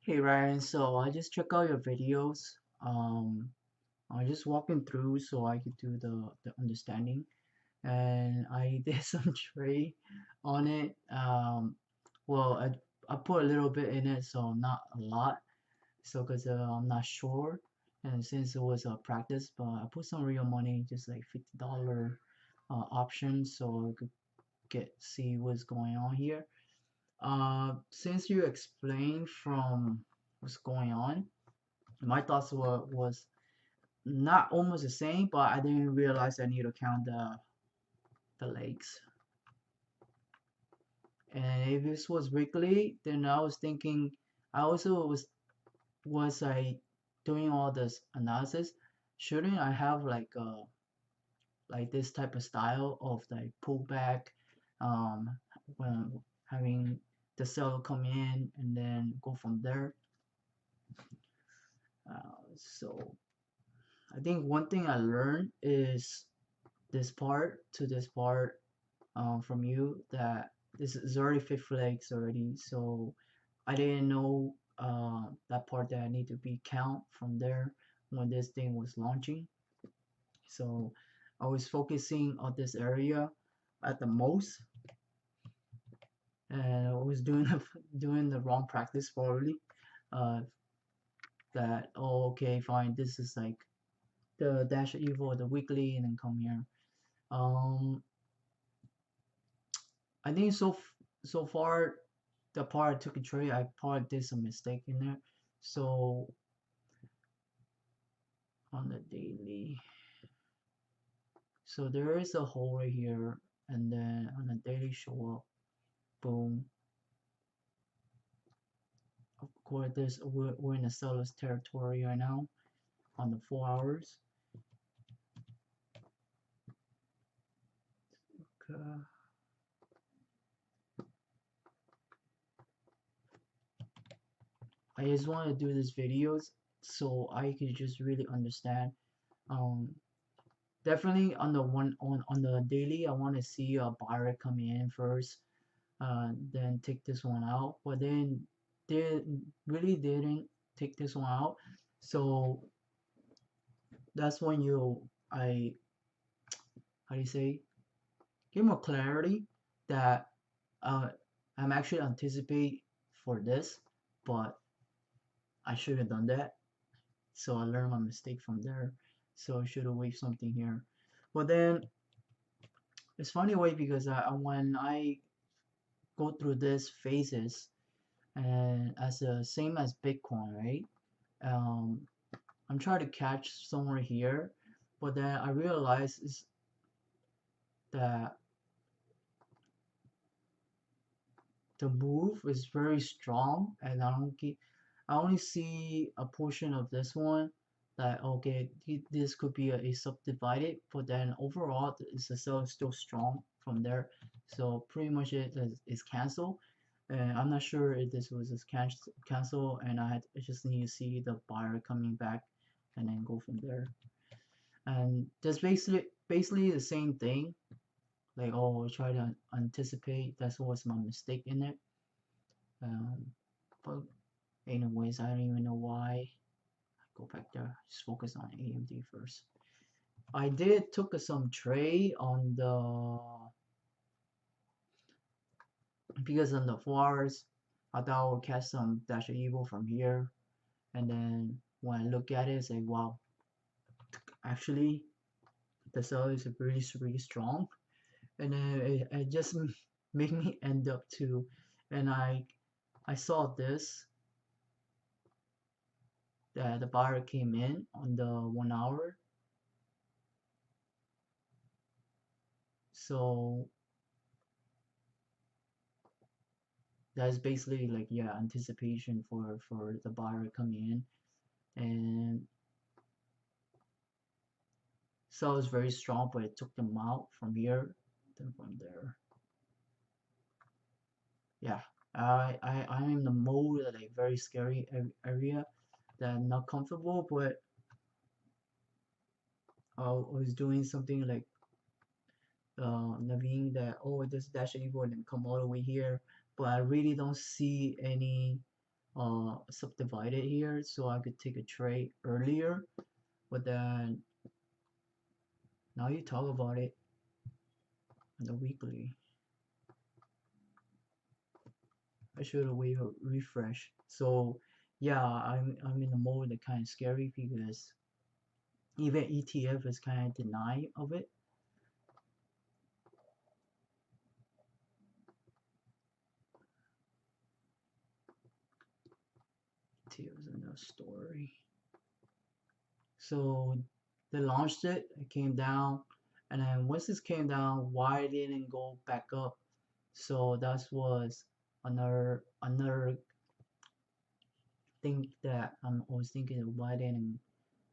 Hey Ryan, so I just check out your videos. Um, I was just walking through so I could do the understanding, and I did some trade on it. Well, I put a little bit in it, so not a lot. So because I'm not sure, and since it was a practice, but I put some real money, just like $50 options, so I could get see what's going on here. Since you explained from what's going on, my thoughts was not almost the same, but I didn't realize I need to count the legs. And if this was weekly, then I was thinking I also was I doing all this analysis, shouldn't I have like this type of style of like pullback, um when having the seller come in and then go from there. So I think one thing I learned is this part to this part from you that this is already fifth legs already. So I didn't know that part that I need to be count from there when this thing was launching. So I was focusing on this area at the most, and I was doing doing the wrong practice probably. Uh, that oh okay fine, this is like the dash evil the weekly and then come here. Um, I think so far the part I took a trade, I probably did some mistake in there. So on the daily, so there is a hole right here, and then on the daily show up, boom. Of course, we're in the seller's territory right now on the 4 hours. Okay. I just want to do these videos so I could just really understand. Um, Definitely on the on the daily, I want to see a buyer come in first, then take this one out. But then they really didn't take this one out. So that's when I how do you say, give more clarity that uh, I'm actually anticipate for this, but I should have done that. So I learned my mistake from there. So I should have waived something here. But then it's funny way because when I go through this phases and as the same as Bitcoin, right? Um, I'm trying to catch somewhere here, but then I realize is that the move is very strong, and I only see a portion of this one that okay, this could be a subdivided, but then overall it's still strong from there. So pretty much is canceled. And I'm not sure if this was just cancel, and I just need to see the buyer coming back, and then go from there. And that's basically the same thing. Like oh, try to anticipate. That's what's my mistake in it. But anyways, I don't even know why. Go back there. Just focus on AMD first. I did took some trade on the because on the 4 hours, I thought I would catch some Dash of Evil from here, and then when I look at it, say wow, actually the sell is really strong, and then it just made me end up to, and I saw this that the buyer came in on the 1 hour, so that's basically like yeah anticipation for the buyer coming in, and so it's very strong, but it took them out from here, then from there. Yeah, I'm in the mode like very scary area that I'm not comfortable, but I was doing something like Naveen that oh this dash evil and come all the way here, but I really don't see any subdivided here so I could take a trade earlier, but then now you talk about it on the weekly. I should wait a refresh. So yeah, I'm in the mode that kind of scary because even ETF is kind of denied of it. ETF's another story. So they launched it, it came down, and then once this came down, why it didn't go back up? So that was another thing that I'm always thinking of why they didn't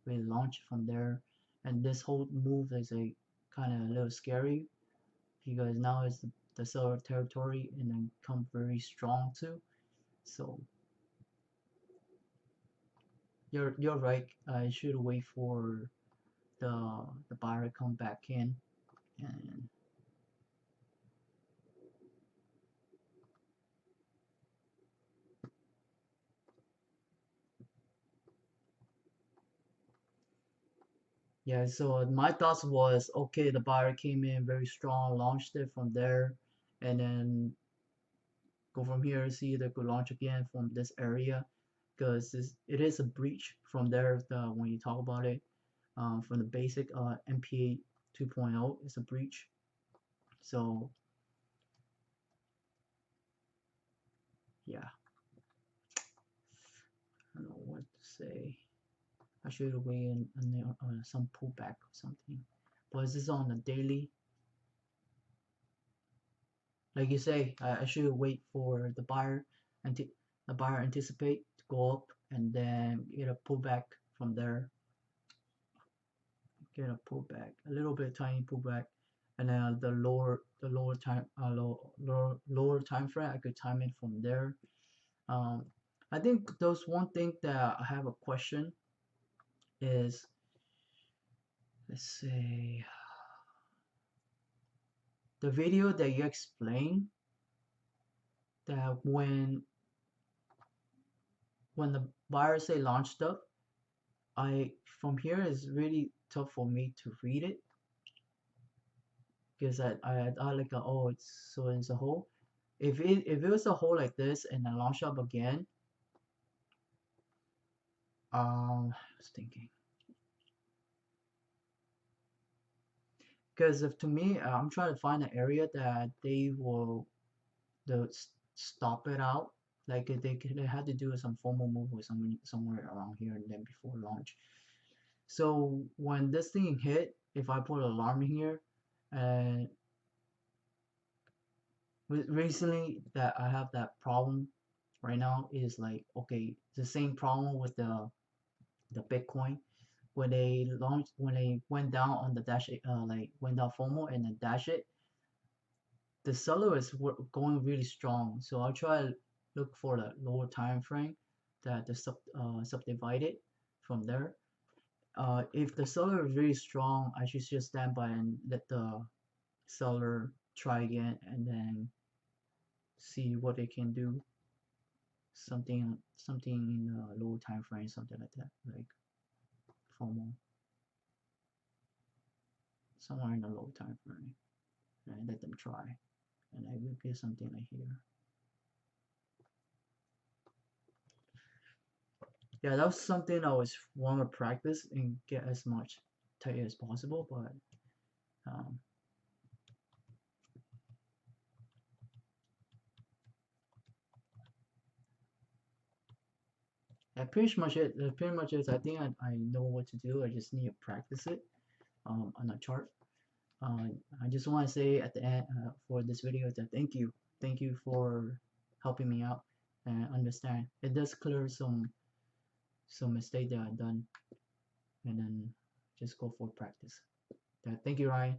really launch from there. And this whole move is a kind of a little scary because now it's the seller territory and then come very strong too. So you're right. I should wait for the buyer to come back in and yeah, so my thoughts was okay, the buyer came in very strong, launched it from there, and then go from here, see they could launch again from this area, because it is a breach from there when you talk about it, from the basic MPA 2.0, it's a breach. So yeah, I don't know what to say. I should wait on some pullback or something. But is this on the daily? Like you say, I should wait for the buyer anticipate to go up and then get a pullback from there. Get a pullback, a little bit tiny pullback, and then the lower time lower time frame I could time it from there. Um, I think those one thing that I have a question is, let's say, the video that you explain that when the buyer say launch stuff, I from here is really tough for me to read it because I like oh it's a hole. If it was a hole like this and I launch up again, I was thinking because if to me I'm trying to find an area that they will the stop it out like they had to do some formal move with somewhere around here and then before launch. So when this thing hit, if I put an alarm in here, and recently that I have that problem right now is like okay, the same problem with the Bitcoin when they went down on the dash like went down formal and then dash it, the seller is going really strong. So I'll try to look for the lower time frame that the subdivided from there. If the seller is really strong, I should just stand by and let the seller try again and then see what they can do. Something in the low time frame, something like that, like formal, somewhere in the low time frame, and let them try, and I will get something like here. Yeah, that was something I was want to practice and get as much tight as possible, but um, that pretty much it. That pretty much is. I think I know what to do. I just need to practice it on a chart. I just want to say at the end for this video that thank you for helping me out and understand. It does clear some mistake that I've done, and then just go for practice. Thank you, Ryan.